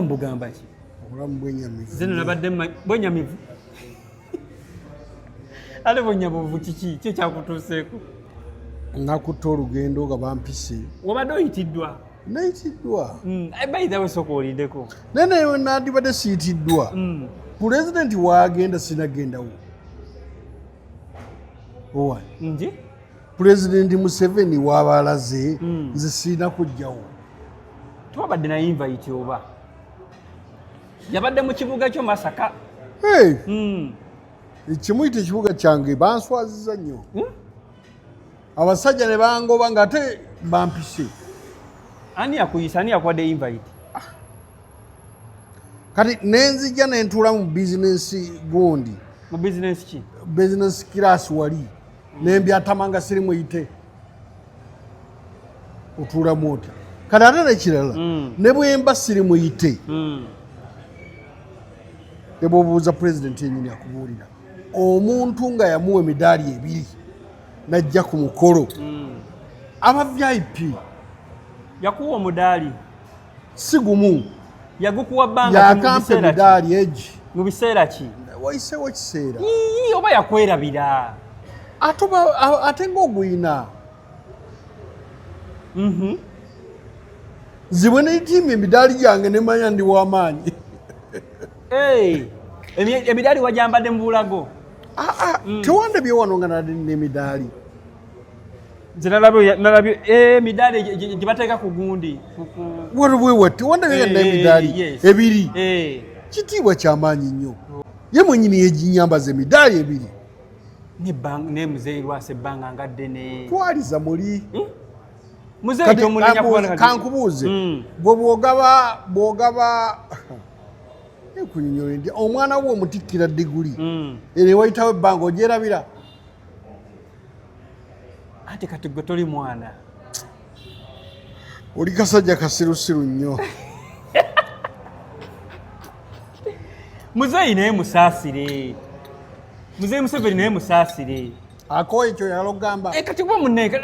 mbugamba ki obulamu bwenyamivu zino nabadde bwenyamivu ate bwenyamivu kiki kyo kyakutuuseeko nakutta olugendo nga bampise wabadde oyitiddwa nayitiddwa bayitawe sooka oliddeko naye naye nandibadde siyitiddwa pulezidenti waagenda sinagendawo owa nje pulezidenti Museveni waabalaze nze sirina kujjawo tewabadde na invite oba yabadde mu kibuga kyo Masaka ekimuyita ekibuga kyange banswaziza nnyo abasajja ne bangoba nga ate bampise ani yakuyisa ani yakuwadde invite kati nenzijja nentuula mu bizinesi gundi mu bizinesi ki bizinesi kirasi wali nembyatama nga siri muyite otuulamu oti kati ate nekirala ne bwemba siri muyite ne bwobuuza pulezidenti yenyini akubuulira omuntu nga yamuwa emidaali 2 najja ku mukolo aba VIP yakuwa omudaali si gumu yagukuwa bbanga yakampa emidaali egi mu biseera ki wayiseewo kiseera oba yakwerabira ate ngaogwina zibwe neitimba emidaali gyange nemanya ndi w'amaanyi emidaali wajambadde mu bulago tewandebye wano nga nalina emidaali nalabye emidaali gyebateeka ku gundi waliwewa tewandebye nga emidaali 2 kitiibwa kyamaanyi nnyo ye mwenyini yeginyambaza emidaali 2 ne muzeeyi lwasa ebbanga nga ddene twaliza muli muzeeyi tomunenya kankubuuze bwe bwogaba ekunyonyola ndi omwana wo omutikkira diguli ere wayitawo ebbanga ogyerabira ate kati gwe toli mwana oli kasajja kasirusiru nnyo muzeeyi naye musaasire muzeeyi Museveni naye musaasire akoye ekyo yala ogamba kati kuba muneke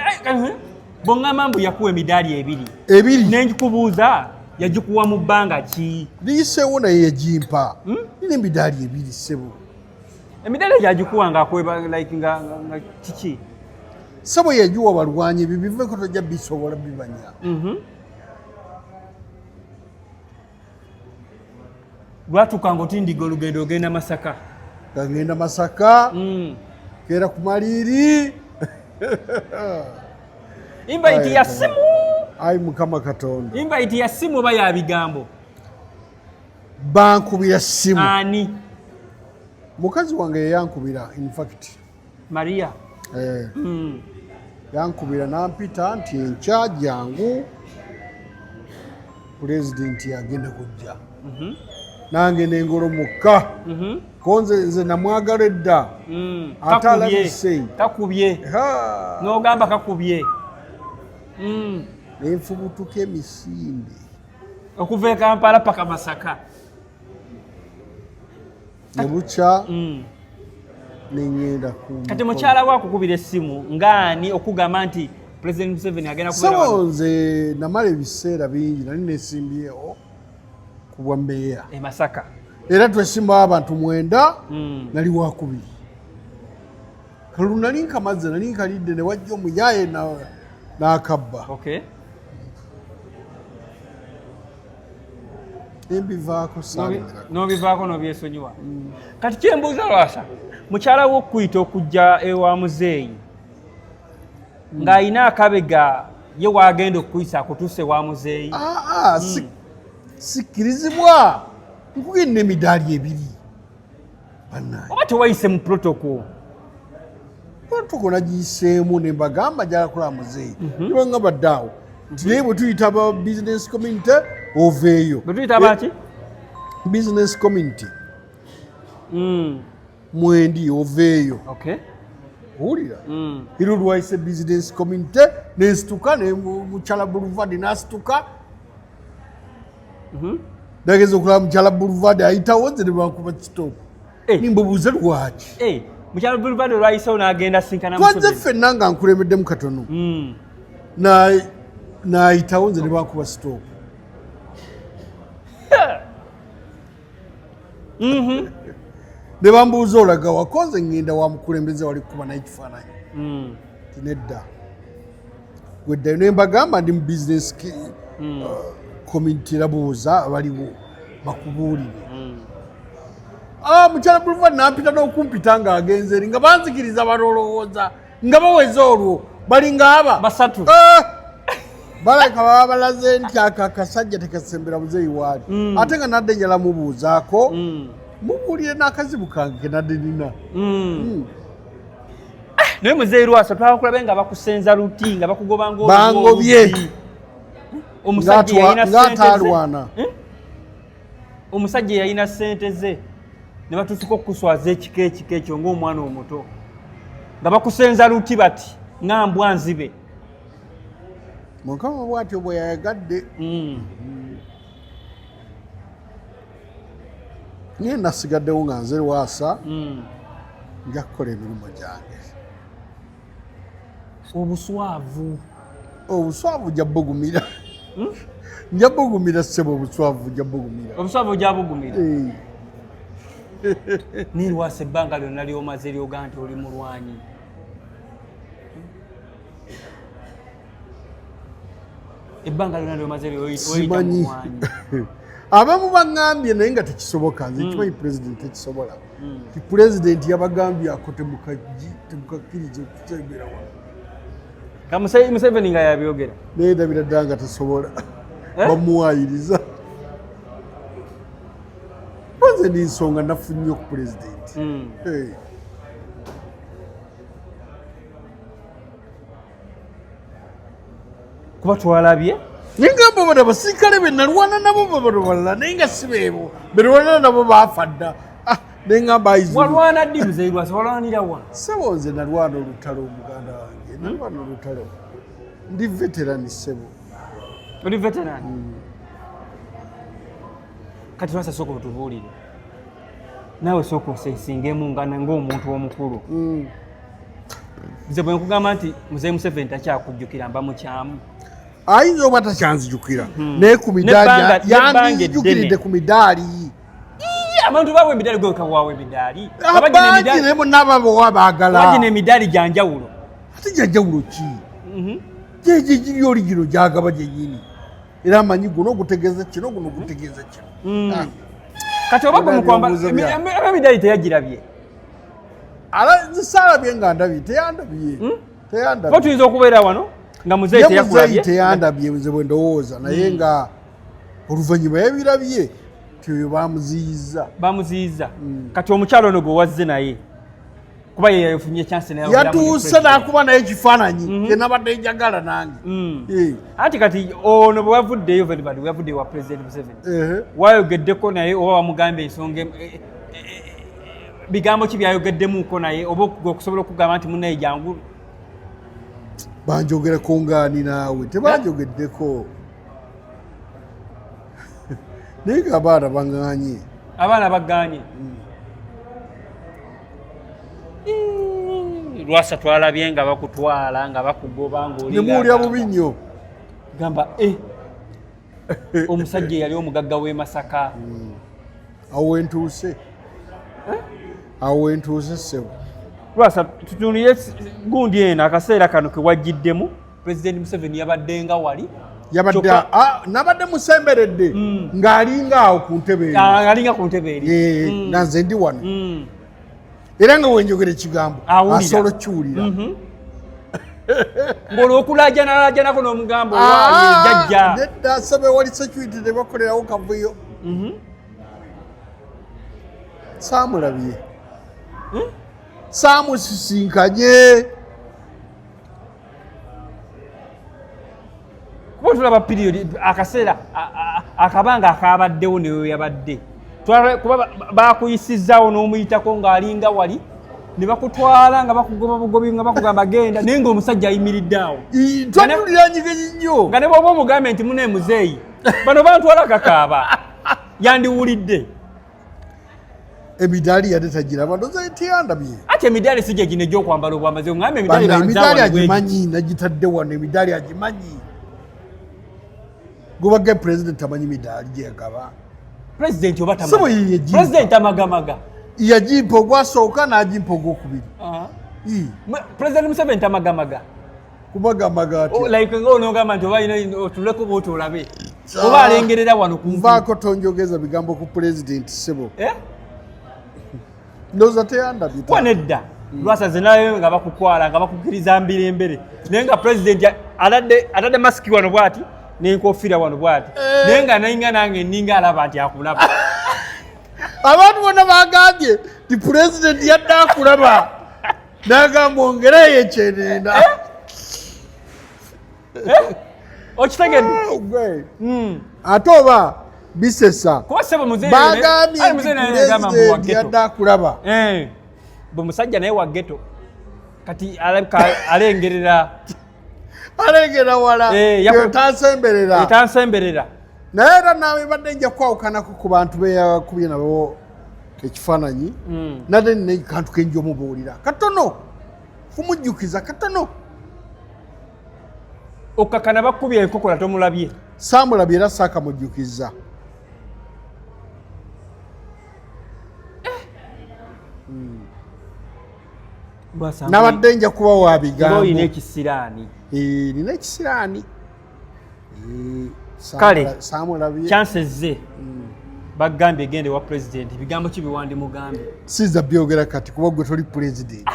bongamba mbu yakuwa emidaali 2 nengikubuuza yagikuwa mu bbanga ki liyiseewo naye yagimpa nina emidaali 2 ssebo emidaali gyagikuwa ngaakweba like nga kiki ssebo yagiwa balwanyi ebyo biveko tojja bisobola bibanya lwatuuka oti ndiga olugendo ogenda Masaka gagenda Masaka keera ku Maliiri invite ya simu ayi Mukama Katonda invite ya simu oba ya bigambo bankubira simu ani mukazi wange yeyankubira in fact Maria yankubira nampita nti enkya jangu pulezidenti agenda kujja nange nengolomokka konze nze namwagala edda ate alabise kakubye n'ogamba kakubye nenfubutuka emisinde okuva e Kampala paka Masaka nebukya neŋŋenda kati mukyala we akukubira essimu ngaani okugamba nti President Museveni agenda kubeera nze namala ebiseera bingi nali nesimbyewo ku bwa mbeeya e Masaka era twesimbawo abantu 9 nali wakubiri kalulu nali nkamaze nali nkalidde ne wajja omuyaaye n'akabba embivaako n'obivaako n'obyesonyiwa kati kyembuuza lwasa mukyala we okuyita okujja ewa muzeeyi ng'ayina akabega ye waagenda okuyisa akutuuse wa muzeeyi sikkirizibwa nkugenda emidaali 2 oba tewayise mu protocol nagiyiseemu nembagamba jala kula muzeeyi nibanga baddaawo nti naye bwe tuyita aba business community oveeyo bwe tuyita abaki business community mwendi oveeyo owulira ero lwayise business community nensituka mukyala Boulevard nasituka ndageza okulaba mukyala Boulevard ayitawo nze nebankuba kitoopu nimbabuuza lwaki mukyala Boulevard olwayisewo n'agenda sinkana twaze ffenna nga nkulembeddemu katono n'ayitawo nze nebankuba sitoopu ne bambuuza olaga wakoze ngenda wa mukulembeze wali kuba naye ekifaananyi tinedda weddayo ne mbagamba ndi mu business community rabuuza abaliwo bakubuulire mukyala Boulevard nampita n'okumpita ng'agenze eri nga banzikiriza balowooza nga baweza olwo balinga aba basatu balaka baba balaze nti akasajja tekasembera muzeeyi waali ate nga nadde njala mubuuzaako mubuulire n'akazibu kange nadde nina naye muzeeyi Lwasa twakulabe nga bakusenza luti nga bakugoba bangobye omusajja yalina ng'ataalwana omusajja yalina ssente ze ne batutuka okuswaza ekika ekyo ng'omwana omuto nga bakusenza luti bati ng'ambwa nzibe Mukama bw'atyo bwe yayagadde naye nasigaddewo nga nze Lwasa nja kukola emirimu gyange obuswavu nja bugumira nja bugumira ssebo obuswavu nja bugumira naye Lwasa ebbanga lyonna lyomaze lyoga nti oli mulwanyi ebbanga lyonna lyomaze lyoyita mulwanyi abamu baŋŋambye naye nga tekisoboka nze kimanyi pulezidenti tekisobola ti pulezidenti yabagambye ako temukakkiriza okutembera wano Museveni nga yabyogera naye ndabira ddala nga tasobola bamuwaayiriza nze ndi nsonga nafu nnyo ku pulezidenti kuba twalabye naye nga bo bano abasirikale be nalwana nabo balala naye nga si beebo berwana nabo baafa dda naye ngamba walwana ddi muzeeyi Lwasa walwanira wa ssebo nze nalwana olutalo muganda wange nalwana olutalo ndi veterani ssebo oli veterani kati Lwasa sooka otubuulire naawe sooka osensingemu ng'omuntu omukulu nze bwe nkugamba nti muzeeyi Museveni takyakujjukira mba mukyamu ayinza oba takyanzijukira naye ku midaali yandizijukiridde ku midaali abantu baabwe emidaali gwekawaabwe emidaali abangi naye bonna ababowa baagala bagina emidaali gyanjawulo ate gyanjawulo ki gyegiri oli gino gyagaba gyennyini era amanyi guno ogutegeeza kino guno ogutegeeza kino kati oba gumukwamba emidaali teyagirabye saalabye nga ndabye teyandabye ba tuyinza okubeera wano nga muzeeyi teyakulabye teyandabye nze bwe ndowooza naye nga oluvannyuma yabirabye tyoyo bamuziyiza kati omukyalo ono gwe wazze naye kuba ye yafunye chance naye yatuuse n'akuba naye ekifaananyi kenabadde njagala nange anti kati ono bwe wavuddeyo bwe yavuddeyo wa President Museveni wayogeddeko naye oba wamugambye ensonga bigambo ki byayogeddemuuko naye oba okusobola okugamba nti munnaye jangu banjogereko ngaani naawe tebanjogeddeko naye nga abaana baŋŋaanye Lwasa twalabye nga bakutwala nga bakugoba nemuwulya bubi nnyo gamba omusajja yali omugagga w'e Masaka awo wentuuse ssebo Lwasa tutunulire gundi eno akaseera kano ke wajjiddemu President Museveni yabadde nga wali nabadde musemberedde ng'alinga awo ku ntebe eri nanze ndi wano era nga wenjogera ekigambo asobola okukiwulira ng'olwokulajanalajanako n'omugambo jajja nedda sabe wali security ne bakolerawo kavuyo saamulabye saamusisinkanye kuba tulaba period akaseera akabanga akabaddewo neyo yabadde kuba bakuyisizaawo n'omuyitako ng'alinga wali ne bakutwala nga bakugoba bugobi nga bakugamba genda naye ng'omusajja ayimiridde awo twatulira nyigenyi nnyo nga ne bwoba omugambe nti mune muzeeyi bano bantwala kakaaba yandiwulidde emidaali yadde tagiraba ndoza teyandabye ate emidaali si gye gino egy'okwambala obwamaze oŋŋambe emidaali agimanyi nagitadde wano emidaali agimanyi gubagge pulezidenti amanyi midaali gyegaba president obata sebo ye president amagamaga yajimpa ogwasooka n'ajimpa ogwokubiri president Museveni amagamaga kubagamaga ati like ng'onogamba nti oba ina otuleko bwoti olabe oba alengerera wano nvaako tonjogeza bigambo ku president sebo ndowooza teyandabye nedda lwasaze nayo nga bakukwala nga bakukkiriza mbirembere naye nga president atadde masiki wano bw'ati n'enkofiira wano bw'ati naye nga nayinga nange nninga alaba nti akulaba abantu bonna bagambye ti president yadde akulaba n'agamba ongereyo ekyenenda okitegedde ate oba bisesa kuba sebo bagambye president yadde akulaba bwe musajja naye wa ghetto kati alengerera wala etansemberera naye era naawe badde nja kwawukanako ku bantu beyakubye nabo ekifaananyi nadde nina kantu kenja omubuulira katono kumujjukiza katono okakana bakubye enkokola tomulabye saamulabye era saakamujjukiza nabadde nja kuba wa bigambo nina ekisiraani nina ekisiraani kale saamulabye chances ze bagambye gende wa president bigambo ki biwandi mugambe siza byogera kati kuba gwe toli president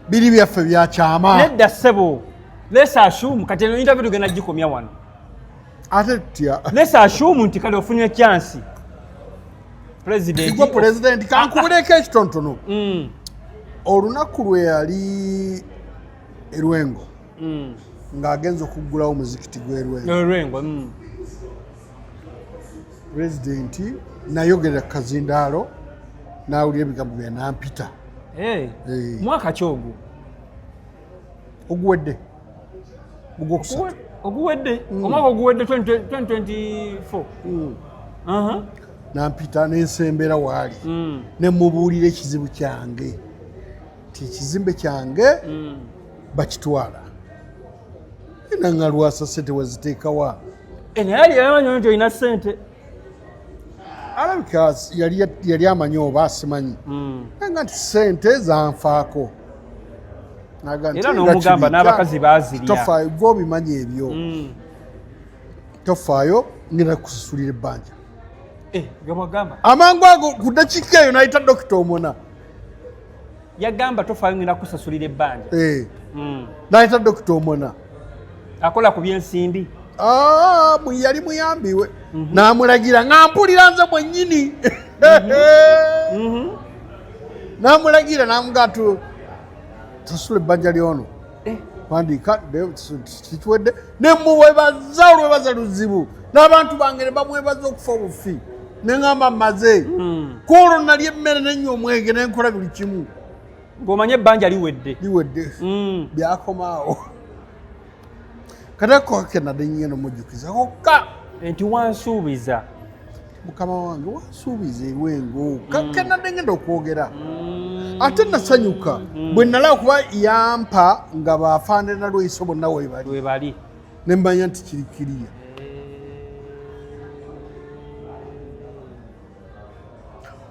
biri byaffe byakyama nedda ssebo let's assume kati eno interview tugenda gikomya wano ate tutya let's assume nti kale ofunye chance president kankubuleko ekitontono olunaku lwe yali erwengo ng'agenza okuggulawo omuzikiti gw'erwengo pulezidenti nayogerera ku kazindaalo n'awulira ebigambo bya nampita mwaka ki ogwo oguwedde ogwokusatu oguwedde omwaka oguwedde 2024 nampita n'ensembera waali ne mubuulira ekizibu kyange ti ekizimbe kyange bakitwala era nga lwasa sente weziteekawa naye yamanyi nti olina sente alabika yali amanyi oba asimanyi nga nti sente zanfaako era n'omugamba n'abakazi baazirya tofaayo gwe obimanyi ebyo tofaayo ngenda kususulira ebbanja amangu ago ku ddakiika eyo nayita dokita omona yagamba tofaayo ngenda kusasulira ebbanja nayita dokita omona akola ku byensimbi yali muyambiwe n'amulagira nga mpulira nze mwennyini n'amulagira n'amugaa tasula ebbanja lyono wandiika kikiwedde nemmuwebaza olwebaza luzibu n'abantu bange ne bamwebaza okufa obufi neŋŋamba mmaze kuolwo nali emmere nenywa omwenge nenkola buli kimu ng'omanye ebbanja liwedde byakomaawo kate nadde nyingenda omujjukiza kokka nti wansuubiza mukama wange wansuubiza erwengo kenadde ngenda okwogera ate nasanyuka bwe nalaba kuba yampa nga bafaanire na lweiso bonna webali nemmanya nti kirikiriya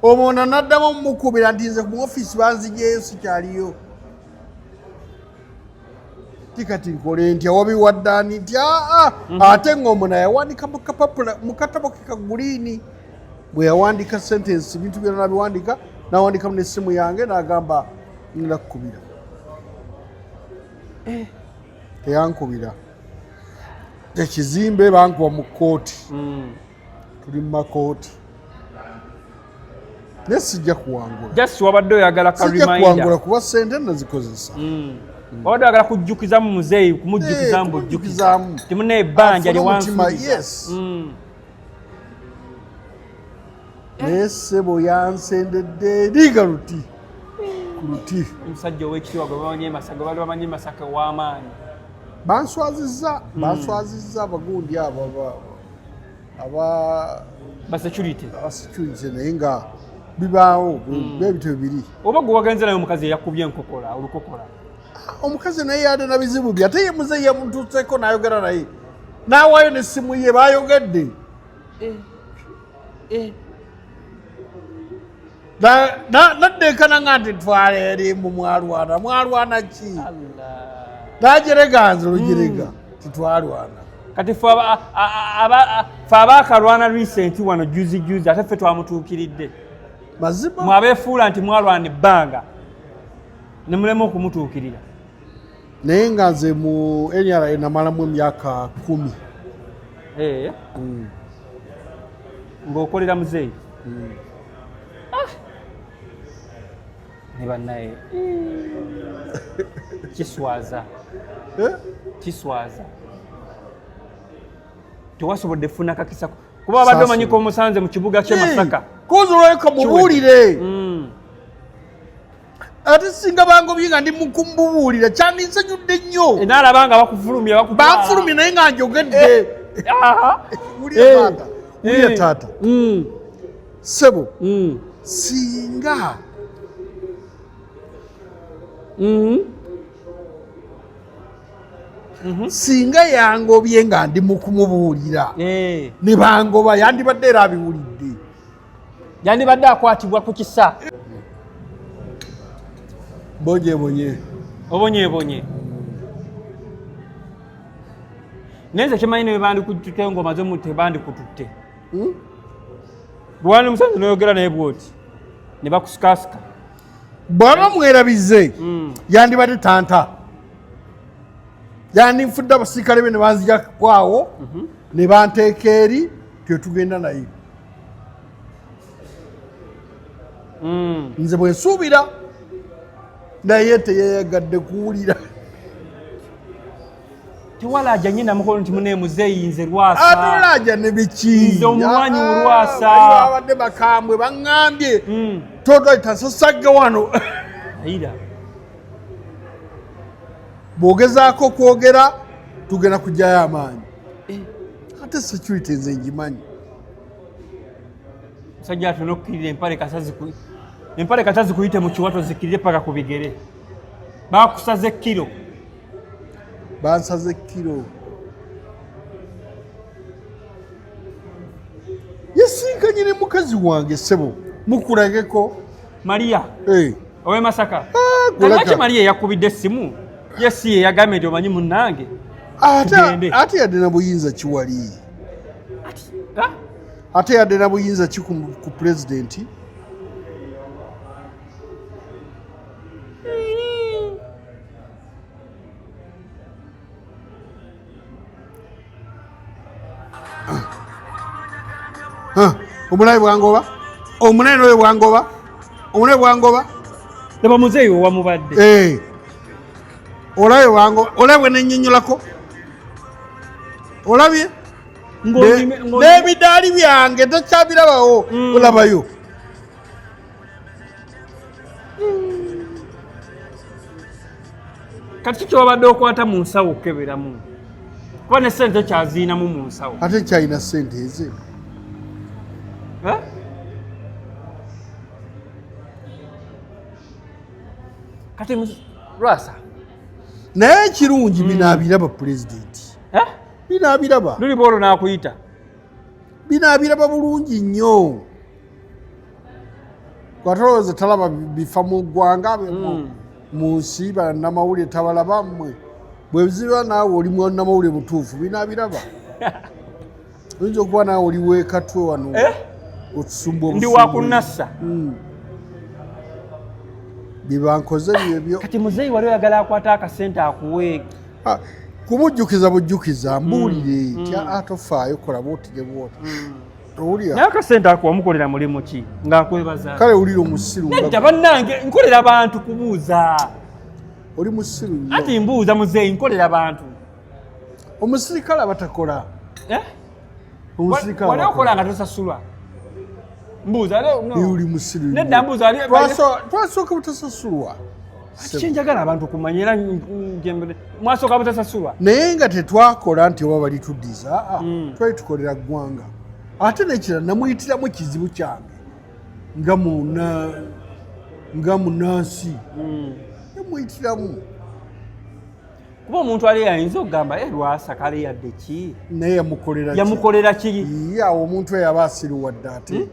omwana naddamu mukubira nti nze mu ofiisi banzijeyo sikyaliyo tikati nkole ntya wabiwaddaani nti ate ng'omuna yawandika mu katabo ke kaguliini bwe yawandika sentensi bintu byonna nabiwandika nawandikamu n'essimu yange n'agamba ngenda kukubira teyankubira ekizimbe bankuba mu kkooti tuli mu makooti naye sijja kuwangula wabadde oyagala sijja kuwangula kuba sente nazikozesa wabadde oyagala kujjukizamu muzeeyi kumujjukizamu bujjukizamu timuna ebbanja lyewansuubiza naye ssebo yansendedde eriga luti ku luti omusajja ow'ekitiibwa gwe bali bamanyi Masaka w'amaanyi banswazizza abagundi abo basecurity naye nga bibaawo bebityo bibiri oba gwe wagenze naye omukazi eyakubye enkokola olukokola omukazi naye yadde na bizibu bye ate ye muzeeyi yamutuutseko n'ayogera naye n'awaayo n'essimu ye baayogedde naddekana nga nti twala eri mu mwalwana ki najereganze olugirega titwalwana kati fe abaakalwana recent wano juzi ate ffe twamutuukiridde mazima mwabeefuula nti mwalwana ebbanga ne mulema okumutuukirira naye nga nze mu NRA namalamu emyaka 10 ng'okolera muzeeyi ne bannaye kiswaza tewasobodde funa kakisa kuba babadde omanyiko omusanze mu kibuga ky'e Masaka kozolweka mubuulire ate singa bangobye nga ndi mukumbubuulira kyandinsanyudde nnyo naalabanga bakufulumya banfulumye naye nga njogedde wulya taata sebo singa singa yangobye nga ndi mukumubuulira ne bangoba yandibadde era abiwulidde yandibadde akwatibwa ku kisa obonyebonye naye nze kimanyi ne bandikututte ngomaze mu tebandikututte bwani omusanze noyogera naye bwoti ne bakusikasika bwaba mwerabize yandibadde tanta yandinfudde abasirikale be ne banzija kwawo ne banteeka eri tetugenda naye nze bwensuubira naye teyeyagadde kuwulira tewalaja nye namukolo nti mune muzeeyi nze Lwasa atolaja ne biki nze omuwanyi Lwasa abadde bakambwe baŋŋambye totasasagge wano ayira bw'ogezaako kwogera tugenda kujjayo amaanyi ate security nze ngimanyi musajja atona okukkirira empale kata zikuyite mu kiwato zikirire paka ku bigere bakusaze kilo bansaze kilo yesinkanye ne mukazi wange sebo mukulageko Maria owe Masaka lwaki Maria yakubidde essimu yesi yagambye nti omanyi munnange ate yadde na buyinza kiwali ate yadde na buyinza ki ku pulezidenti omunaye bwangoba laba muzeeyi owamubadde olabe bwangoba olabwe nennyonnyolako olabye n'ebidaali byange takyabirabawo olabayo kati kyobadde okwata mu nsawo okukeberamu kuba ne ssente kyaziinamu mu nsawo ate kyalina ssente eze kati Lwasa naye ekirungi binaabiraba pulezidenti binaabiraba luliba olwo n'akuyita binaabiraba bulungi nnyo kwatolowooza talaba bifa mu ggwanga mu nsi bannamawulire tabalaba mmwe bwe biziba naawe oli munnamawulire mutuufu binaabiraba oyinza okuba naawe oli weekatwe wano otusumba ndi wakunassa byebankoze byebyo kati muzeeyi wali oyagala akwata akasente akuwe kumujjukiza bujjukiza mbuulire tya atofaayo kola bwotire bwoti owulira naye akasente ako wamukolera mulimu ki ng'akwebaza kale wulira omusiru nedda bannange nkolera bantu kubuuza oli musiru nnyo ati mbuuza muzeeyi nkolera bantu omusirikale abatakola wali okola nga tosasulwa mbuuza oli musiru nedda mbuuza twasooka butasasulwa kyenjagala abantu kumanya era mwasooka butasasulwa naye nga tetwakola nti oba balituddiza twali tukolera ggwanga ate nekirala namuyitiramu ekizibu kyange nga munansi namuyitiramu kuba omuntu ali ayinza okugamba Lwasa kale yadde ki naye yamukolera ki awo omuntu eyo aba asiruwadde ate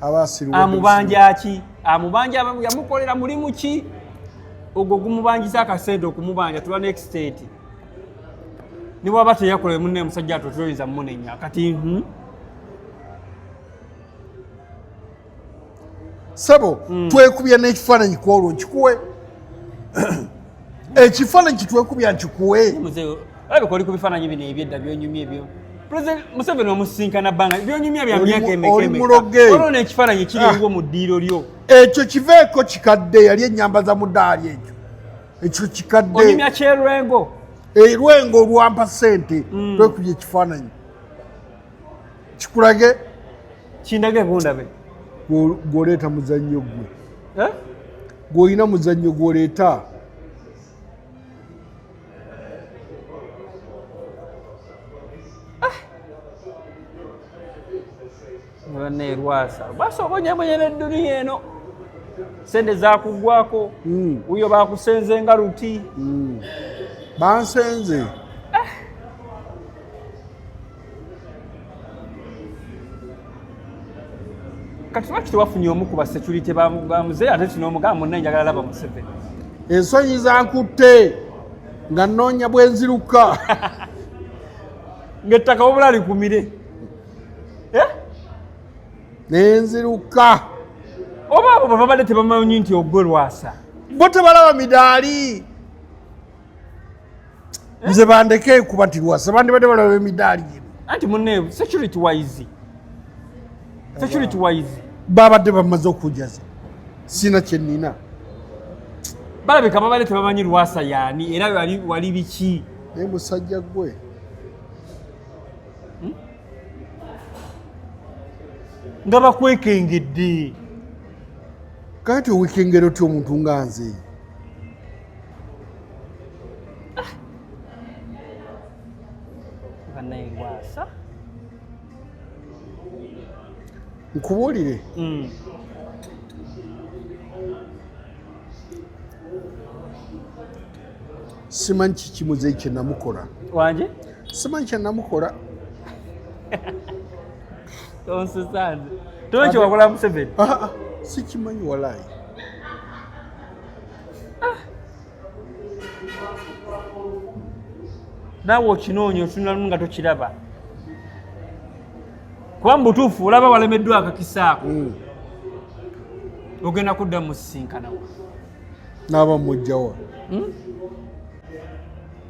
aba asiruwadde amubanja ki amubanja yamukolera mulimu ki ogwo gumubanjiza akasente okumubanja tuba next state ni bwaba teyakola munne musajja atotoyinza munenya kati sabo twekubya n'ekifaananyi kwolwo nkikuwe ekifaananyi kitwekubya nkikuwe alabika oli ku bifaananyi bino ebyedda byonyumya ebyo President Museveni omusinkana bbanga byonyumya bya myaka emeka olwo n'ekifaananyi kiriwo mu ddiiro lyo ekyo kiveeko kikadde yali ennyamba za mudaali ekyo kikadde onyumya kyerwengo erwengo olwampa ssente twekubya ekifaananyi kikulage kindage bundabe gwoleeta muzannyo gwe gw'olina muzannyo gwoleeta ne Lwasa basogonyemonyera edduniya eno sente zakugwako uyo bakusenze nga luti bansenze kati lwaki tewafunye omu ku basecurity bamuze ate kino omugamba munne njagala laba Museveni ensonyi zankutte nga nnoonya bwenziruka ng'ettaka wabula likumire nenziruka oba abo babadde tebamanyi nti ogwe Lwasa bo tebalaba midaali nze bandeke kuba ti Lwasa bandibadde balaba emidaali gino anti munne security wise babadde bamaze okujaza sina kyenina balabika babadde tebamanyi Lwasa yaani era wali biki naye musajja gwe nga bakwekengedde kati owekengera otya omuntu nga nze banaye Lwasa nkubuulire simanyi kiki muzeeyi kye namukola wanje simanyi kye namukola tonsusanze tomanyi kyewakola Museveni sikimanyi walaayi naawe okinoonya otunula lumu nga tokiraba kuba mu butuufu olaba walemeddwa akakisaako ogenda kudda mu sisinkanawo naaba mujjawa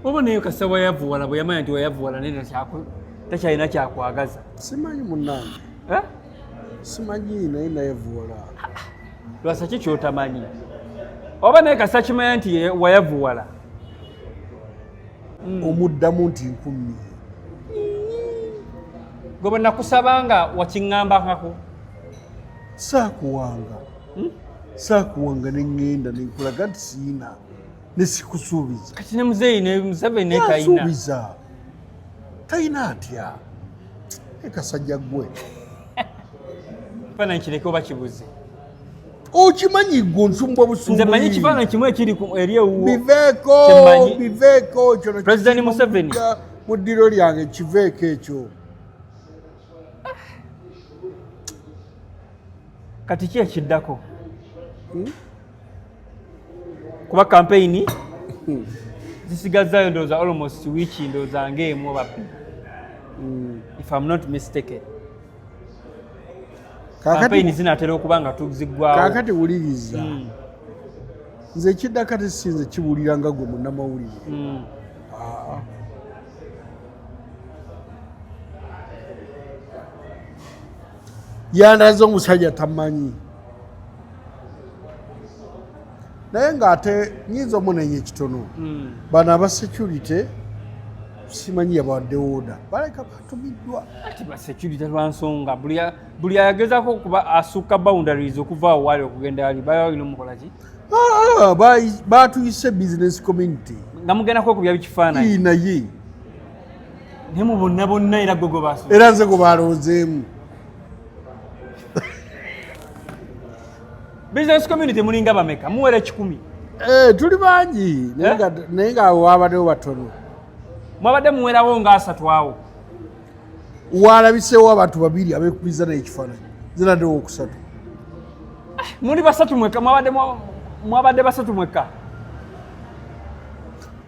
oba naye kasa wayavuwala bwe yamanya nti wayavuwala naye takyalina kyakwagaza simanyi munnange simanyi naye nayavuwala Lwasa ki kyotamanyi oba naye kasa kimanya nti wayavuwala omuddamu nti nkumi gwe bwe nakusabanga wakiŋŋambangako saakuwanga neŋŋenda nenkulaga nti siina nesikusuubiza kati ne muzeeyi ne Museveni naye tayina suubiza tayina atya ekasajja gwe kifaananyi kireke oba kibuze okimanyi gwe nsumbwa busumbui nze manyi kifaananyi kimu ekiri eri ewuwo biveeko kyono President Museveni mu ddiro lyange kiveeko ekyo kati ki ekiddako kuba campaign zisigazzaayo ndowooza almost wiiki ndowooza ng'emu oba bbiri if I'm not mistaken campaign zinaatera okuba nga tuziggwawo kaakati wuliriza nze ekiddaka tesinze kiwulira nga gwe munnamawulire yandaze omusajja tamanyi naye ng'ate nyinza omunenya ekitono bano aba security simanyi yabawadde oda baleka batumiddwa ati basecurity lwansonga buli ayagezako okuba asukka boundaries okuva awo wali okugenda wali balina omukola ki batuyise business community nga mugenda kwekubya bikifaananyi naye naye mu bonna era gwe gwe basu era nze gwe baloozeemu business community mulinga bameka muwera 10 tuli bangi naye nga awo wabaddewo batono. Mwabadde muwerawo nga 3 awo. Walabiseewo abantu 2 abeekubiza n'ekifaananyi ziraddewo 3. Muli 3 mwekka mwabadde 3 mwekka.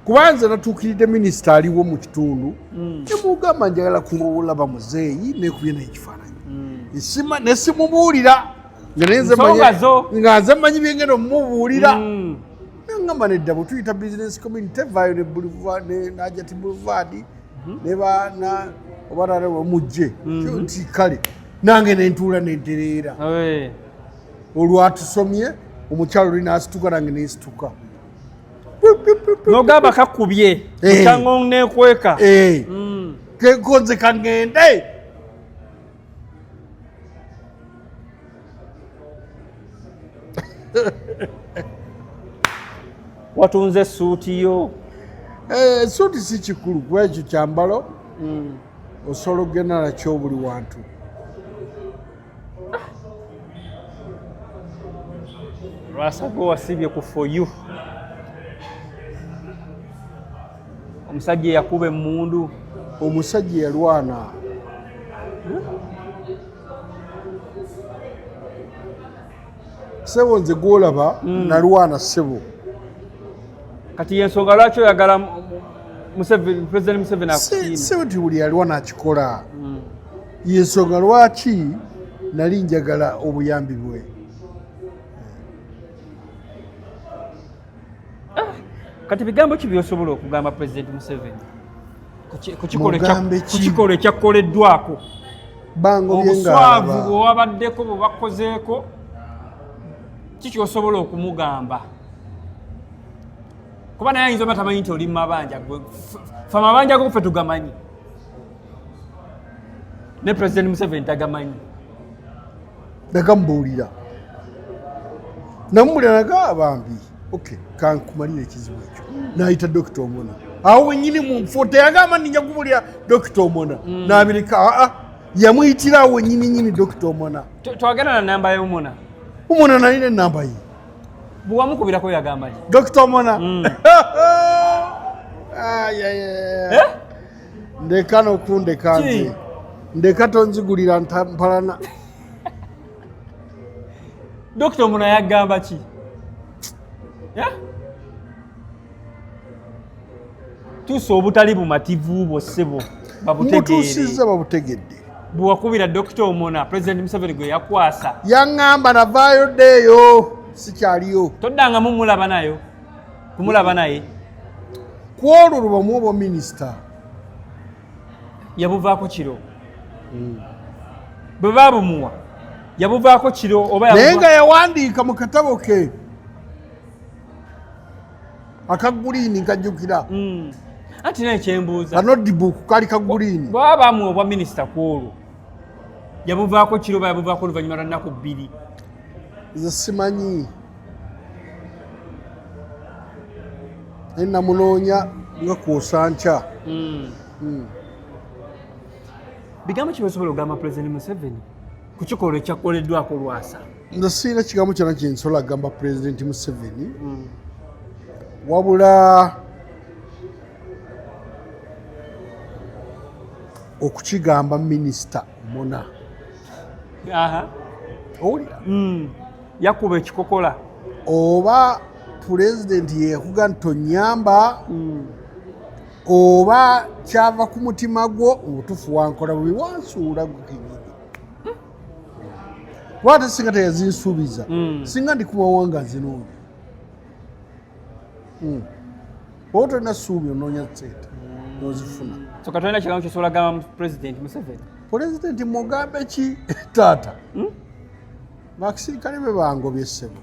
Kubanza natuukiridde minisita aliwo mu kitundu nemugamba njagala kulaba muzeeyi nekubye n'ekifaananyi nesimubuulira nga nze manyi byengenda omumubuulira nagamba nedda bwe tuyita business community vayo ne boulevard najati boulevard oba mujje nti kale nange nentuula nentereera olwatusomye omukyalo oli nasituka nange nesituka nogamba kakubye kyango nekweka kekonze kangende watunze suuti yo. Suuti si kikulu kuba ekyo kyambalo osobola okugenda nakyo buli wantu. Lwasago wasibye ku for you. Omusajja yakuba emmundu. Omusajja yalwana. Sebo nze gwolaba nalwana sebo. Kati yensonga lwaki oyagala President Museveni akusiime? Sebo ti buli yalwana akikola. Yensonga lwaki nali njagala obuyambi bwe. Kati bigambo ki byosobola okugamba President Museveni ku kikolo ekyakoleddwako? Obuswavu bwewabaddeko bwe bakozeeko kikyosobola okumugamba? Kuba naye ayinza oba tamanyi nti oli mu mabanja. Fe amabanja go ffe tugamanyi, ne President Museveni tagamanyi. Nagambuulira namulira nagabambi kankumalira ekizibu ekyo nayita Dr. Omona awo wenyini munfo teyagamba ninja kubulira Dr. Omona nabirika yamuyitira awo wenyini Dr. Omona. Twagenda na namba y'Omona. Omona nalina enamba ye bwamukubirako yagamba ki Dr. Omona? Ndeka nokundeka nze ndeka tonzigulira mpalana. Dr. Omona yagamba ki? Tuso obutali bumativu bwo ssebo babutegedde bwakubira Dr. Omona President Museveni gwe yakwasa yaŋŋamba navaayo ddeeyo sikyaliyo toddanga kumulaba naye ku olwo lubamu obwa minisita yabuvaako kiro bwe babumuwa yabuvaako kiro oba naye nga yawandiika mu katabo ke akaguliini nkajjukira anti naye kyembuuza anodibuku kali kaguliini bwaba bamuwa obwa minisita ku olwo yabuvaako kiro oba yabuvaako oluvannyuma lwa nnaku 2? Nze simanyi naye namunoonya nga kwosanca. Bigambo ki byosobola okugamba President Museveni ku kikolo ekyakoleddwako Lwasa? Nze sirina kigambo kyonna kyensobola kugamba President Museveni wabula okukigamba minisita Omona. Owulira yakuba ekikokola oba pulezidenti yekuga nti tonyamba oba kyava ku mutima gwo obutufu wankola bubi wansuula gwe kenyini lwate singa teyazinsuubiza singa ndikubawo nga nzinoonya oba tolina ssuubi onoonya seeta nozifuna. So katolina kigambo kyosobola gamba President Museveni? Pulezidenti mugambe ki taata? Bakisirikale be bangobye ssebo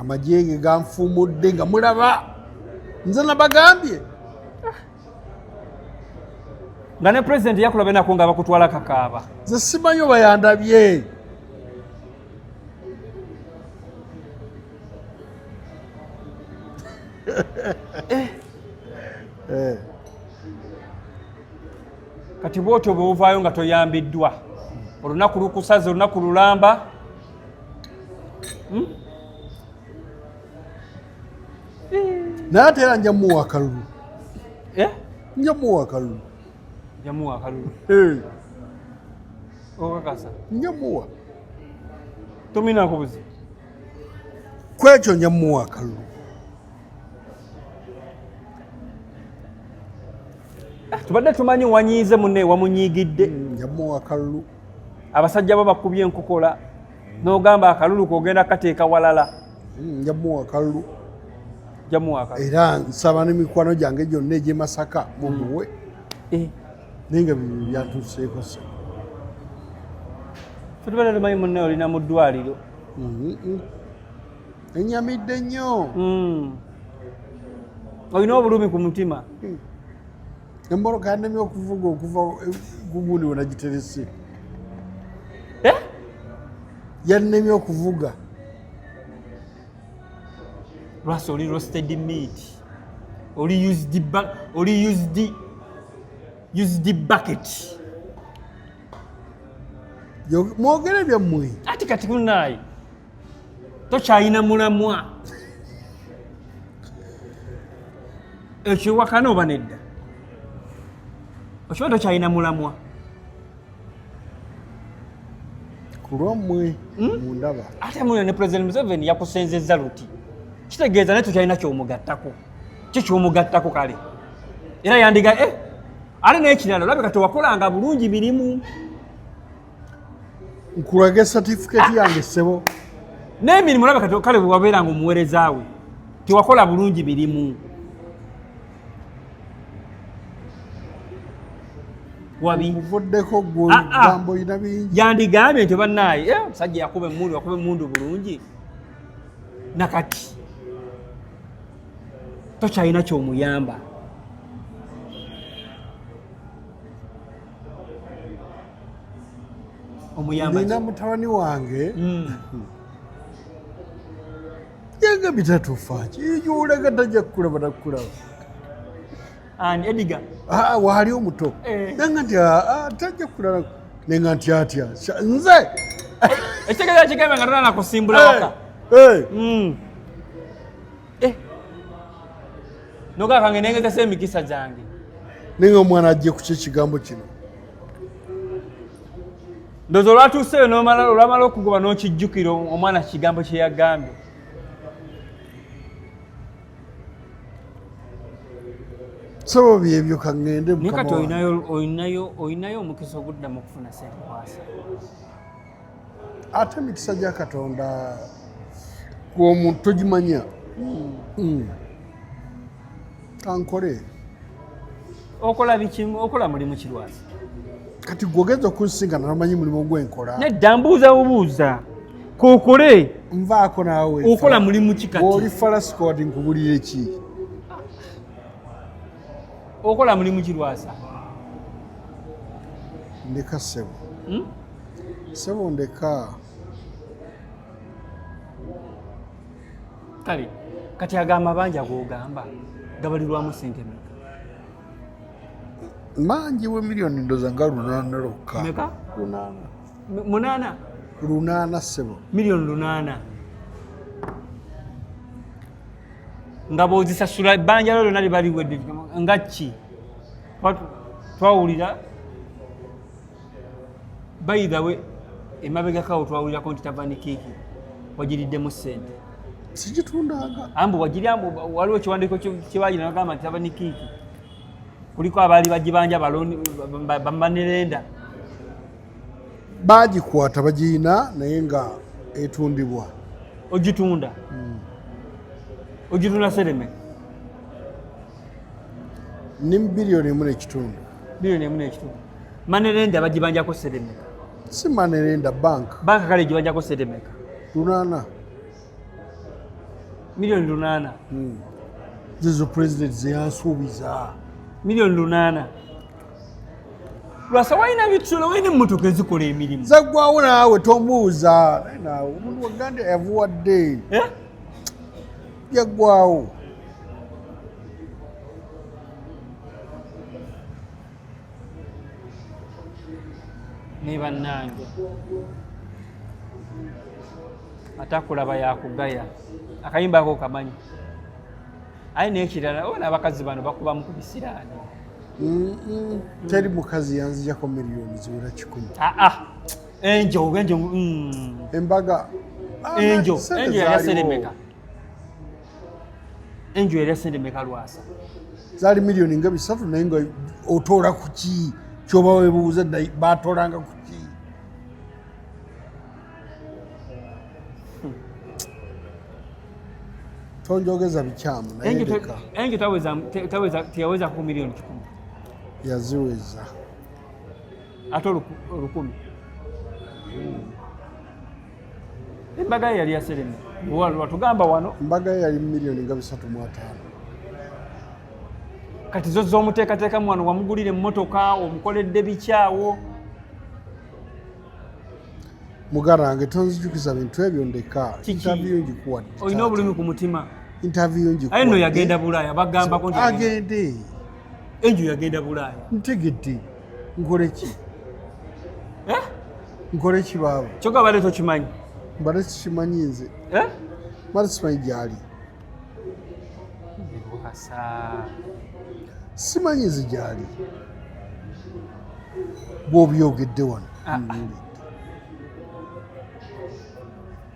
amagye ge ganfuumudde nga mulaba nze nabagambye nga ne President yakulaba enako nga bakutwala kakaaba. Nze simanyi oba yandabye. Kati bwotyo bwovaayo nga toyambiddwa olunaku lukusaze olunaku lulamba naye ate era njamuwa akalulu Eh? njamuwa akalulu Jamuwa akalulu. Okakasa. njamuwa Tomina kubuzi. kwekyo njamuwa akalulu Tubadde tumanyi wanyiize munne wamunyigidde. njamuwa akalulu Abasajja bo bakubye enkokola. N'ogamba akalulu kogenda kateeka walala. njamuwa akalulu Jamuwa akalulu. era nsaba n'emikwano gyange gyonna egy'emasaka mumuwe naye nga bibyo byantuuseeko se Tubadde tumanyi munne olina mu ddwaliro. enyamidde nnyo Olina obulumi ku mutima. emmoloka yannemye okuvuga okuva gugundi we nagiterese yannemye okuvuga Lwasi oli roasted meat. Oli used bucket. mwogere byammwe Ati kati kunayi. Tokyayina mulamwa. Ekyo wakana oba nedda. Okiba tokyayina mulamwa. ku lwammwe mundaba Ate muno ne President Museveni yakusenzezza luti. Kitegeeza ne tokyayina ky'omugattako. Ky'omugattako kale. Era yandiga ali n'ekirala olabika tewakolanga bulungi mirimu. nkulaga certificate yange ssebo N'emirimu olabika kale bwe wabeeranga omuweereza we. Tewakola bulungi mirimu. Wabi. nkuvuddeko gwegambo oyina bingi Yandigambye nti bannaaye omusajja yakuba emmundu bulungi. Nakati tokyalina ky'omuyamba. Omuyamba nina mutabani wange yenga bitatuufa kijuulaga tajja kukulaba takukulaba Ani Edgar. waali omuto nanga nti tajja kukulaba nenga nti atya nze Ekitegeeza kigambe nga tolana kusimbula waka. Noga kange nengezesa emikisa gyange. nenga omwana ajje ku kyekigambo kino Ndowooza olwatuuseeyo olwamala okugoba n'okijjukira omwana kigambo kye yagambye. sabo byebyo kaŋŋende Naye kati olinayo omukisa oguddamu okufuna ssente kwasa. ate emikisa gya katonda gwomuntu togimanya kankole Okola mulimu kirwasa. kati gwogeza okunsinkana namanyi mulimu gwenkola Nedda mbuuza kookole nvaako naawe okola mulimu ki kati. oli falascod nkubulire ki Okola mulimu kirwasa. ndeka ssebo ssebo ndeka Kale kati agamba bangi ag'ogamba gabalirwamu ssente mmeka? mangi we miliyoni ndoza nga 8 lokka Mmeka? 8 8? 8 ssebo Miliyoni 8. Nga bw'ozisasula ebbanja lyonna liba liwedde nga ki? Twawulira bayigawe emabegakawo twawulirako nti Tavani Kiiki wagiriddemu ssente. sigitundanga Ambu waliwo ekiwandiiko kyebayina bagamba nti Tavani Kiiki kuliko abaali bagibanja bamanerenda. bagikwata bagiyina naye nga etundibwa Ogitunda? Ogitunda Sereme? ni biliyoni 1 n'ekitundu Biliyoni 1 n'ekitundu. Manerenda bagibanjako Sereme? si manerenda banka Kale gibanjako Seremeka? 8 Miliyoni 8. zizo president zeyansuubiza Miliyoni 8. Lwasa walina bitulo, walina emmotoka ezikola emirimu. zaggwawo naawe tombuuza naye naawe omuntu waganda yavuwadde yaggwawo Ne bannange ate akulaba yakugaya. Akayimba ako kamanyi. aye n'ekirala ona abakazi bano bakubamu ku bisiraani. Teri mukazi yanzijako miliyoni ziwera 10. Enjo Embaga enjo yali yaseremeka. Enjo yali yaseremeka Lwasa. Zali miliyoni nga 3 naye nga otoola ku ki kyoba weebuuza baatoolanga ku ki. Tonjogeza bikyamu naye ndeka. Enjo teyaweza ku miliyoni 10. Yaziweza. Ate 10. Embaga yali yaseremeka. Watugamba wano. Embaga yali miliyoni nga 3.5. Kati zo z'omuteekateeka mu wano wamugulira emmotoka omukoledde bikyawo. Mugarange tonzijukiza bintu ebyo ndeka. Interview ngikuwadde. Olina obulumi ku mutima. Interview ngikuwadde. Aye no yagenda Bulaaya bagambako nti agende. Enjo yagenda Bulaaya. Ntegedde. Nkole ki? Nkole ki baaba? Kyokka bale tokimanyi. Mbadde sikimanyi nze. Mbadde simanyi gyali. Simanyi nze gyali. Bw'obyogedde wano.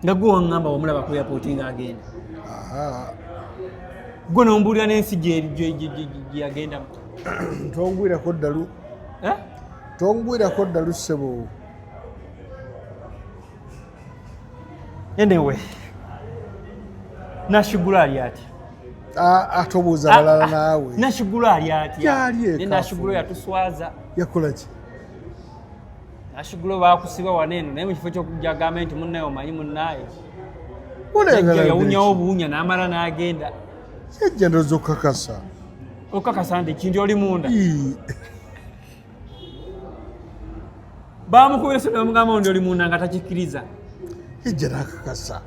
Nga gwe waŋŋamba wamulaba ku airport ng'agenda. Gwe n'ombuulira n'ensi gye yagendamu. Tongwirako ddalu. Tongwirako ddalu ssebo. Anyway, Nashigula ali ati. Atobuuza balala naawe. Nashigula ali ati. Yali eka. Nashigula yatuswaza. Yakola ki? Nashigula baakusiba waneeno naye mu kifo ky'okujja agamba nti munnaye omanyi munnaye. Yawunyawo obuwunya n'amala n'agenda. Yajja ndowooza okukakasa. Okukakasa nti kintu oli munda. Baamukubira essaawa bamugamba nti oli munda nga takikkiriza. Yajja n'akakasa.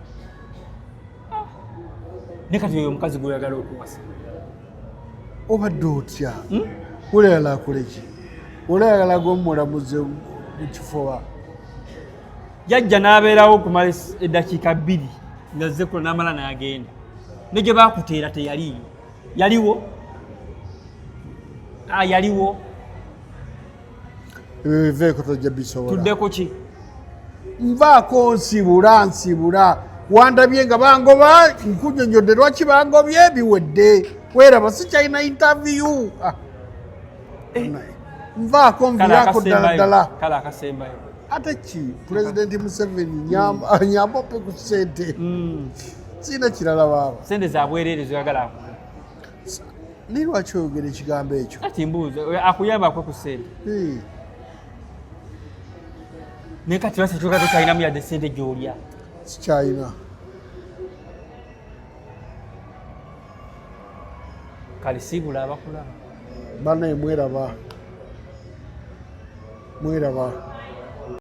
Ne kati oyo omukazi gw'oyagala okuwasa. Obadde otya? Oleyala akole ki? Oleyagala gw'omulamuze mu kifuba. Yajja n'abeerawo okumala eddakiika 2 nga Zekkula n'amala n'agenda. Ne gye baakuteera teyaliyo. Yaliwo? Yaliwo. Ebiveeko tojja bisobola. Tuddeko ki? Nvaako nsibula. Wandabye nga bangoba nkunyonyodde lwaki bangobye biwedde. Weeraba sikyalina interview. Nvaako nviirako ddala. Kale akasembayo. Ate ki? Pulezidenti Museveni nyamba oppe ku ssente. Sina kirala baaba. Sente za bwereere zoyagala akula. Ni lwaki oyogera ekigambo ekyo? Kati mbuuza akuyamba akwe ku ssente. Naye kati lwaki kyokka totalinamu yadde ssente gy'olya? Sikyalina. Kale siibula abakulaba. Bannaye mweraba.